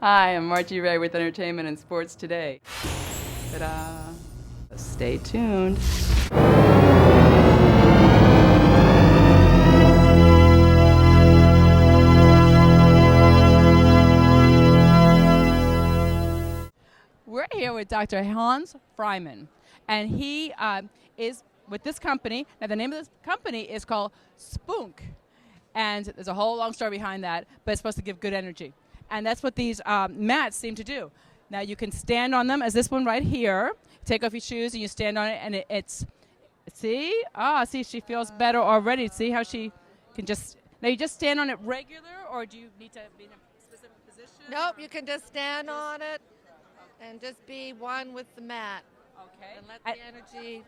Hi, I'm Margie Rey with Entertainment and Sports Today. Ta-da! Stay tuned. We're here with Dr. Hans Freiman, and he is with this company. Now, the name of this company is called Spunk, and there's a whole long story behind that, but it's supposed to give good energy. And that's what these mats seem to do. Now, you can stand on them, as this one right here. Take off your shoes, and you stand on it, and it's, see? See, she feels better already. See how she can just, now you just stand on it regular, or do you need to be in a specific position? Nope, you can just stand on it and just be one with the mat. Okay. And let the energy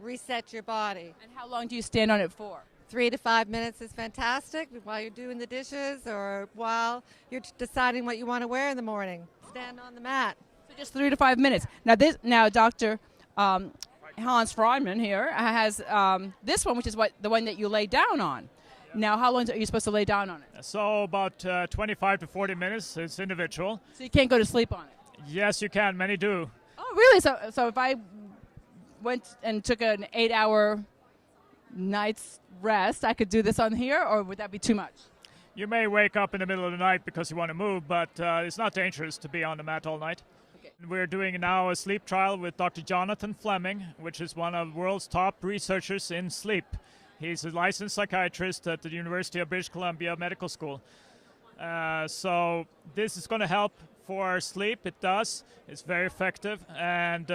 reset your body. And how long do you stand on it for? 3 to 5 minutes is fantastic while you're doing the dishes or while you're deciding what you want to wear in the morning. Stand on the mat. So just 3 to 5 minutes. Now Dr. Hans Freiman here has this one, which is the one that you lay down on. Now, how long are you supposed to lay down on it? So about 25 to 40 minutes. It's individual. So you can't go to sleep on it? Yes, you can. Many do. Oh, really? So if I went and took an 8-hour night's rest, I could do this on here, or would that be too much? You may wake up in the middle of the night because you want to move, but it's not dangerous to be on the mat all night. Okay. We're doing now a sleep trial with Dr. Jonathan Fleming, which is one of the world's top researchers in sleep. He's a licensed psychiatrist at the University of British Columbia Medical School. So this is going to help for sleep. It does. It's very effective. And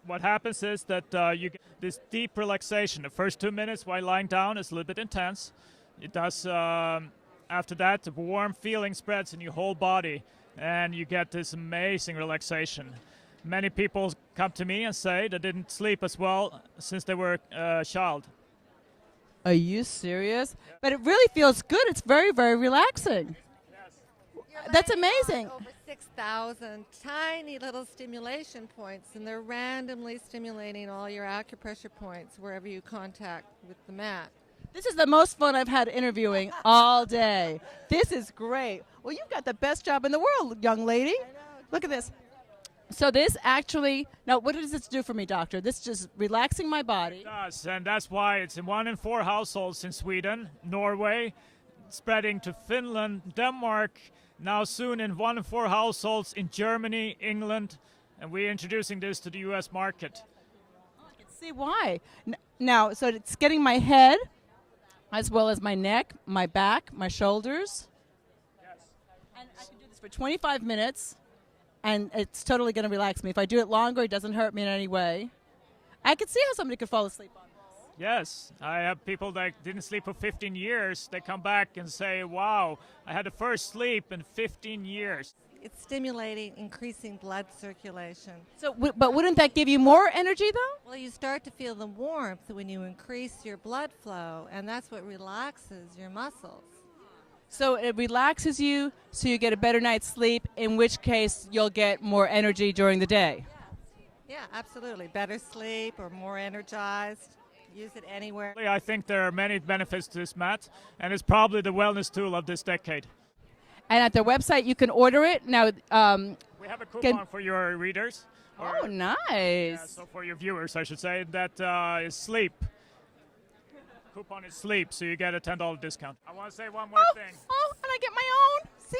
what happens is that you get this deep relaxation. The first 2 minutes while lying down is a little bit intense. It does. After that, the warm feeling spreads in your whole body, and you get this amazing relaxation. Many people come to me and say they didn't sleep as well since they were a child. Are you serious? Yeah. But it really feels good. It's very, very relaxing. Yes. That's amazing. Over 6,000 tiny little stimulation points, and they're randomly stimulating all your acupressure points wherever you contact with the mat. This is the most fun I've had interviewing all day. This is great. Well, you've got the best job in the world, young lady. I know. Look at this. So this actually, now what does this do for me, doctor? This is just relaxing my body. It does, and that's why it's in 1 in 4 households in Sweden, Norway, spreading to Finland, Denmark, now soon in 1 in 4 households in Germany, England, and we're introducing this to the U.S. market. Oh, I can see why. Now, so it's getting my head as well as my neck, my back, my shoulders. Yes. And I can do this for 25 minutes. And it's totally going to relax me. If I do it longer, it doesn't hurt me in any way. I could see how somebody could fall asleep on this. Yes, I have people that didn't sleep for 15 years. They come back and say, wow, I had the first sleep in 15 years. It's stimulating increasing blood circulation. So, but wouldn't that give you more energy, though? Well, you start to feel the warmth when you increase your blood flow, and that's what relaxes your muscles. So it relaxes you, so you get a better night's sleep, in which case you'll get more energy during the day. Yeah, absolutely. Better sleep or more energized. Use it anywhere. I think there are many benefits to this mat, and it's probably the wellness tool of this decade. And at their website, you can order it. Now, we have a coupon for your readers. Oh, nice. Yeah, so for your viewers, I should say, that is sleep. Coupon is sleep, so you get a $10 discount. I want to say one more thing. Oh, and I get my own. See,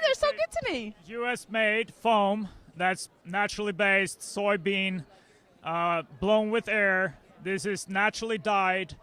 they're so good to me. U.S.-made foam that's naturally based, soybean, blown with air. This is naturally dyed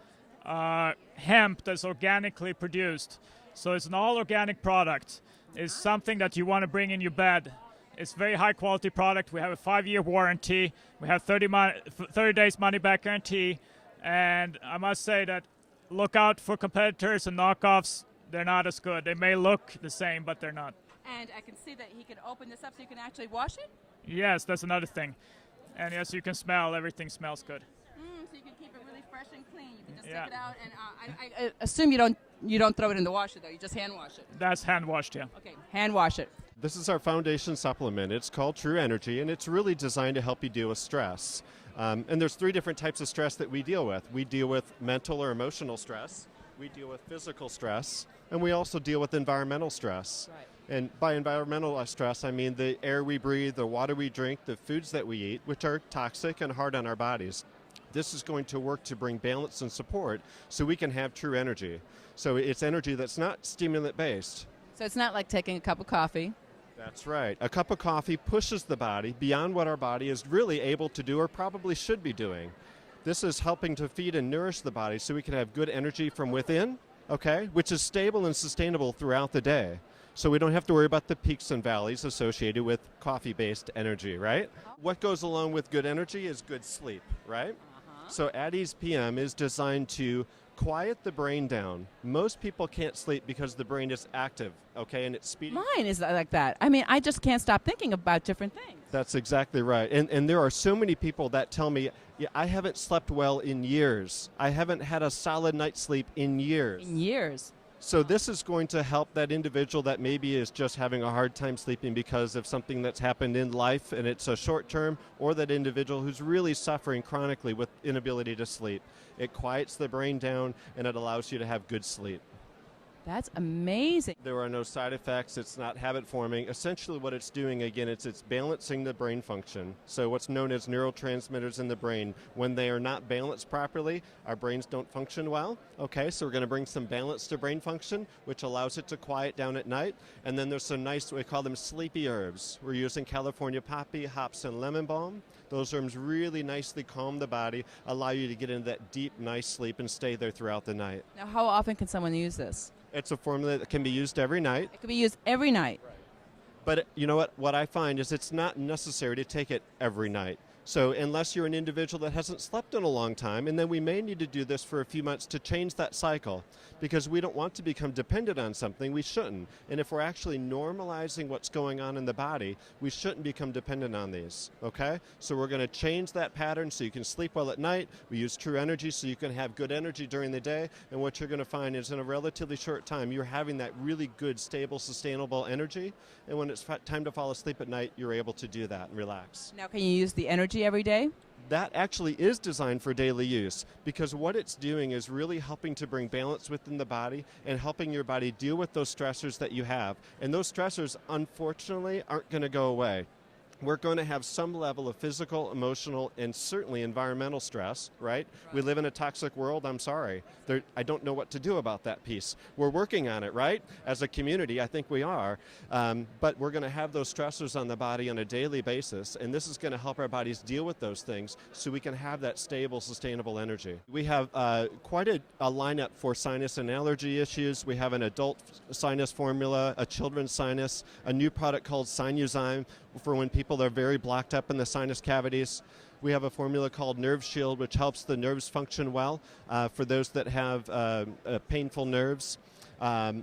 hemp that's organically produced. So it's an all-organic product. It's something that you want to bring in your bed. It's a very high-quality product. We have a 5-year warranty. We have 30 days money-back guarantee. And I must say that look out for competitors and knockoffs. They're not as good. They may look the same, but they're not. And I can see that he can open this up so you can actually wash it? Yes, that's another thing. And yes, you can smell. Everything smells good. So you can keep it really fresh and clean. You can just take it out. And I assume you don't throw it in the washer, though. You just hand wash it. That's hand washed, yeah. Okay, hand wash it. This is our foundation supplement. It's called True Energy, and it's really designed to help you deal with stress. And there's 3 different types of stress that we deal with. We deal with mental or emotional stress. We deal with physical stress. And we also deal with environmental stress. Right. And by environmental stress, I mean the air we breathe, the water we drink, the foods that we eat, which are toxic and hard on our bodies. This is going to work to bring balance and support so we can have true energy. So it's energy that's not stimulant-based. So it's not like taking a cup of coffee. That's right. A cup of coffee pushes the body beyond what our body is really able to do or probably should be doing. This is helping to feed and nourish the body so we can have good energy from within, okay, which is stable and sustainable throughout the day. So we don't have to worry about the peaks and valleys associated with coffee-based energy, right? What goes along with good energy is good sleep, right? So At Ease PM is designed to quiet the brain down. Most people can't sleep because the brain is active, okay, and it's speeding. Mine is like that. I mean, I just can't stop thinking about different things. That's exactly right. And there are so many people that tell me, yeah, I haven't slept well in years. I haven't had a solid night's sleep in years. In years. So this is going to help that individual that maybe is just having a hard time sleeping because of something that's happened in life and it's a short term, or that individual who's really suffering chronically with inability to sleep. It quiets the brain down and it allows you to have good sleep. That's amazing. There are no side effects. It's not habit forming. Essentially what it's doing, again, it's balancing the brain function. So what's known as neurotransmitters in the brain, when they are not balanced properly, our brains don't function well. Okay, so we're going to bring some balance to brain function, which allows it to quiet down at night. And then there's some nice, we call them sleepy herbs. We're using California poppy, hops, and lemon balm. Those herbs really nicely calm the body, allow you to get into that deep, nice sleep and stay there throughout the night. Now, how often can someone use this? It's a formula that can be used every night. It can be used every night. Right. But you know what I find is it's not necessary to take it every night. So unless you're an individual that hasn't slept in a long time, and then we may need to do this for a few months to change that cycle, because we don't want to become dependent on something. We shouldn't. And if we're actually normalizing what's going on in the body, we shouldn't become dependent on these, okay? So we're going to change that pattern so you can sleep well at night. We use True Energy so you can have good energy during the day. And what you're going to find is in a relatively short time, you're having that really good, stable, sustainable energy. And when it's time to fall asleep at night, you're able to do that and relax. Now, can you use the energy every day? That actually is designed for daily use, because what it's doing is really helping to bring balance within the body and helping your body deal with those stressors that you have. And those stressors, unfortunately, aren't going to go away. We're going to have some level of physical, emotional, and certainly environmental stress, right? We live in a toxic world. I'm sorry. I don't know what to do about that piece. We're working on it, right? As a community, I think we are. But we're going to have those stressors on the body on a daily basis, and this is going to help our bodies deal with those things so we can have that stable, sustainable energy. We have quite a lineup for sinus and allergy issues. We have an adult sinus formula, a children's sinus, a new product called Sinuzyme for when people are very blocked up in the sinus cavities. We have a formula called Nerve Shield, which helps the nerves function well for those that have painful nerves.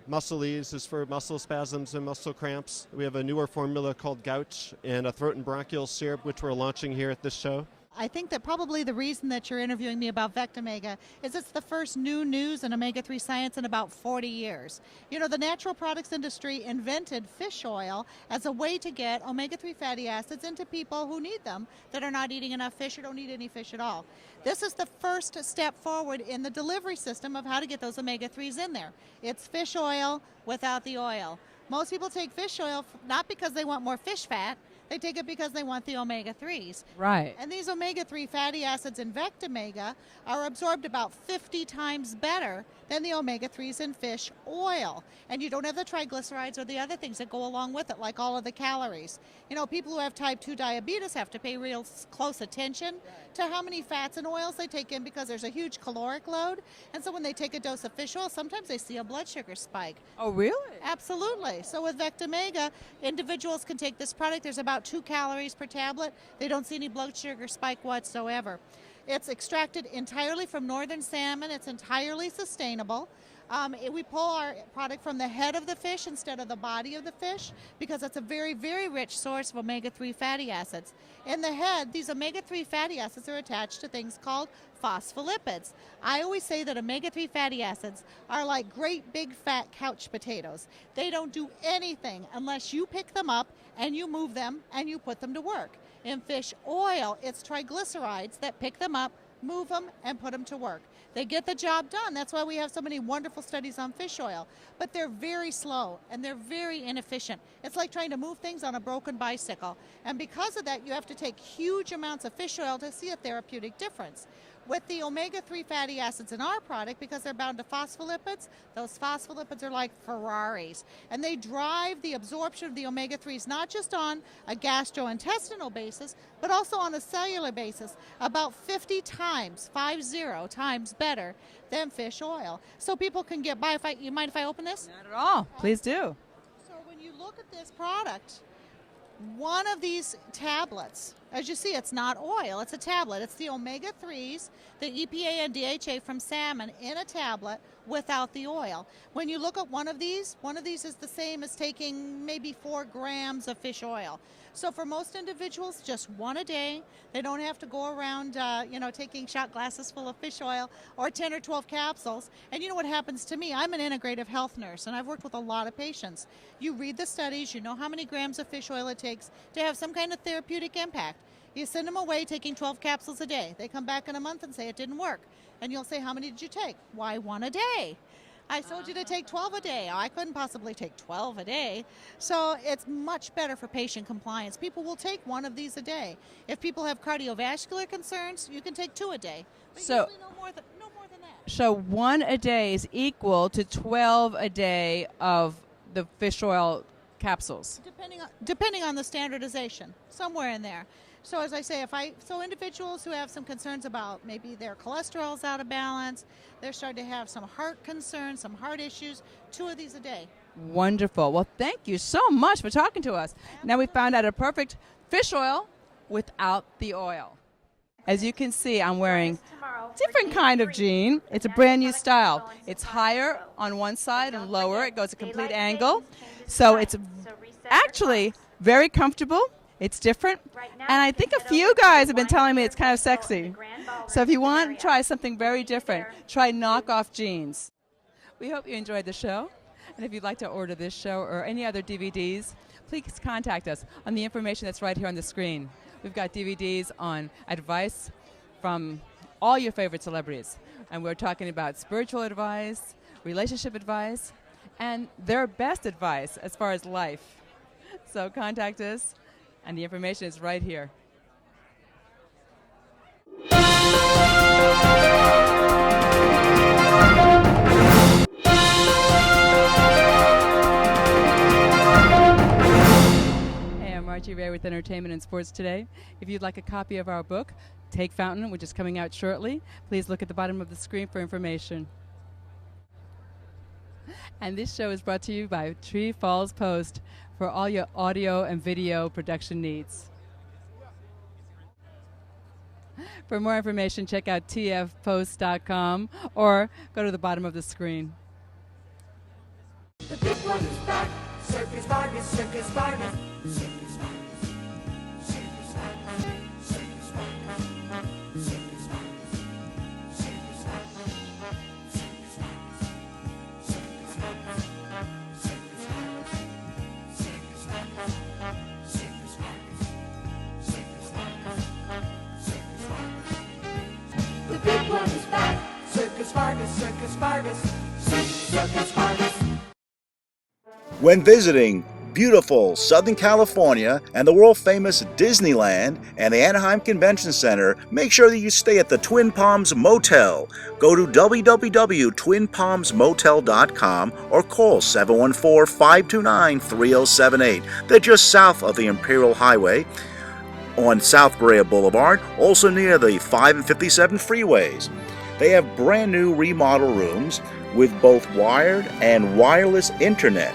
Muscle Ease is for muscle spasms and muscle cramps. We have a newer formula called Gouch and a throat and bronchial syrup, which we're launching here at this show. I think that probably the reason that you're interviewing me about Vectomega is it's the first new news in omega-3 science in about 40 years. You know, the natural products industry invented fish oil as a way to get omega-3 fatty acids into people who need them that are not eating enough fish or don't eat any fish at all. This is the first step forward in the delivery system of how to get those omega-3s in there. It's fish oil without the oil. Most people take fish oil not because they want more fish fat, they take it because they want the omega-3s. Right. And these omega-3 fatty acids in Vectomega are absorbed about 50 times better than the omega-3s in fish oil. And you don't have the triglycerides or the other things that go along with it, like all of the calories. You know, people who have type 2 diabetes have to pay real close attention to how many fats and oils they take in because there's a huge caloric load. And so when they take a dose of fish oil, sometimes they see a blood sugar spike. Oh, really? Absolutely. So with Vectomega, individuals can take this product. There's about 2 calories per tablet. They don't see any blood sugar spike whatsoever. It's extracted entirely from northern salmon. It's entirely sustainable. We pull our product from the head of the fish instead of the body of the fish because it's a very, very rich source of omega-3 fatty acids. In the head, these omega-3 fatty acids are attached to things called phospholipids. I always say that omega-3 fatty acids are like great big fat couch potatoes. They don't do anything unless you pick them up and you move them and you put them to work. In fish oil, it's triglycerides that pick them up, move them, and put them to work. They get the job done. That's why we have so many wonderful studies on fish oil. But they're very slow and they're very inefficient. It's like trying to move things on a broken bicycle. And because of that, you have to take huge amounts of fish oil to see a therapeutic difference. With the omega-3 fatty acids in our product, because they're bound to phospholipids, those phospholipids are like Ferraris. And they drive the absorption of the omega-3s not just on a gastrointestinal basis, but also on a cellular basis, about 50 times, 50 times better than fish oil. So people can get by. You mind if I open this? Not at all. Please do. So when you look at this product, one of these tablets, as you see, it's not oil, it's a tablet. It's the omega-3s, the EPA and DHA from salmon in a tablet without the oil. When you look at one of these is the same as taking maybe 4 grams of fish oil. So for most individuals, just one a day. They don't have to go around, taking shot glasses full of fish oil or 10 or 12 capsules. And you know what happens to me? I'm an integrative health nurse, and I've worked with a lot of patients. You read the studies, you know how many grams of fish oil it takes to have some kind of therapeutic impact. You send them away taking 12 capsules a day. They come back in a month and say it didn't work. And you'll say, how many did you take? Why, 1 a day. I told you to take 12 a day. I couldn't possibly take 12 a day. So it's much better for patient compliance. People will take 1 of these a day. If people have cardiovascular concerns, you can take 2 a day. But So- usually no more than that. So 1 a day is equal to 12 a day of the fish oil capsules. Depending on the standardization, somewhere in there. So as I say, so individuals who have some concerns about maybe their cholesterol's out of balance, they're starting to have some heart concerns, some heart issues, 2 of these a day. Wonderful. Well, thank you so much for talking to us. Now we found out a perfect fish oil without the oil. As you can see, I'm wearing different kind of jean. It's a brand new style. It's higher on one side and lower. It goes a complete angle. So it's actually very comfortable. It's different. And I think a few guys have been telling me it's kind of sexy. So if you want to try something very different, try knockoff jeans. We hope you enjoyed the show. And if you'd like to order this show or any other DVDs, please contact us on the information that's right here on the screen. We've got DVDs on advice from all your favorite celebrities. And we're talking about spiritual advice, relationship advice, and their best advice as far as life. So contact us, and the information is right here. Hey, I'm Margie Rey with Entertainment and Sports Today. If you'd like a copy of our book, Take Fountain, which is coming out shortly, please look at the bottom of the screen for information. And this show is brought to you by Tree Falls Post for all your audio and video production needs. For more information, check out tfpost.com or go to the bottom of the screen. The big one is back. Circus Vargas, Circus Vargas. Circus Vargas. Circus Vargas. Circus Vargas. Circus Vargas. Circus Vargas. Circus Vargas. Circus Vargas. Circus Vargas. Circus Vargas. Circus Vargas. Circus Vargas. Circus Vargas. The big one is back. Circus Vargas, Circus Vargas. Circus Vargas. When visiting beautiful Southern California and the world-famous Disneyland and the Anaheim Convention Center, make sure that you stay at the Twin Palms Motel. Go to www.twinpalmsmotel.com or call 714-529-3078. They're just south of the Imperial Highway on South Brea Boulevard, also near the 5 and 57 freeways. They have brand new remodel rooms with both wired and wireless internet,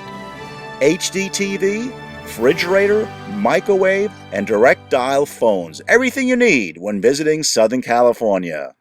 HD TV, refrigerator, microwave, and direct dial phones. Everything you need when visiting Southern California.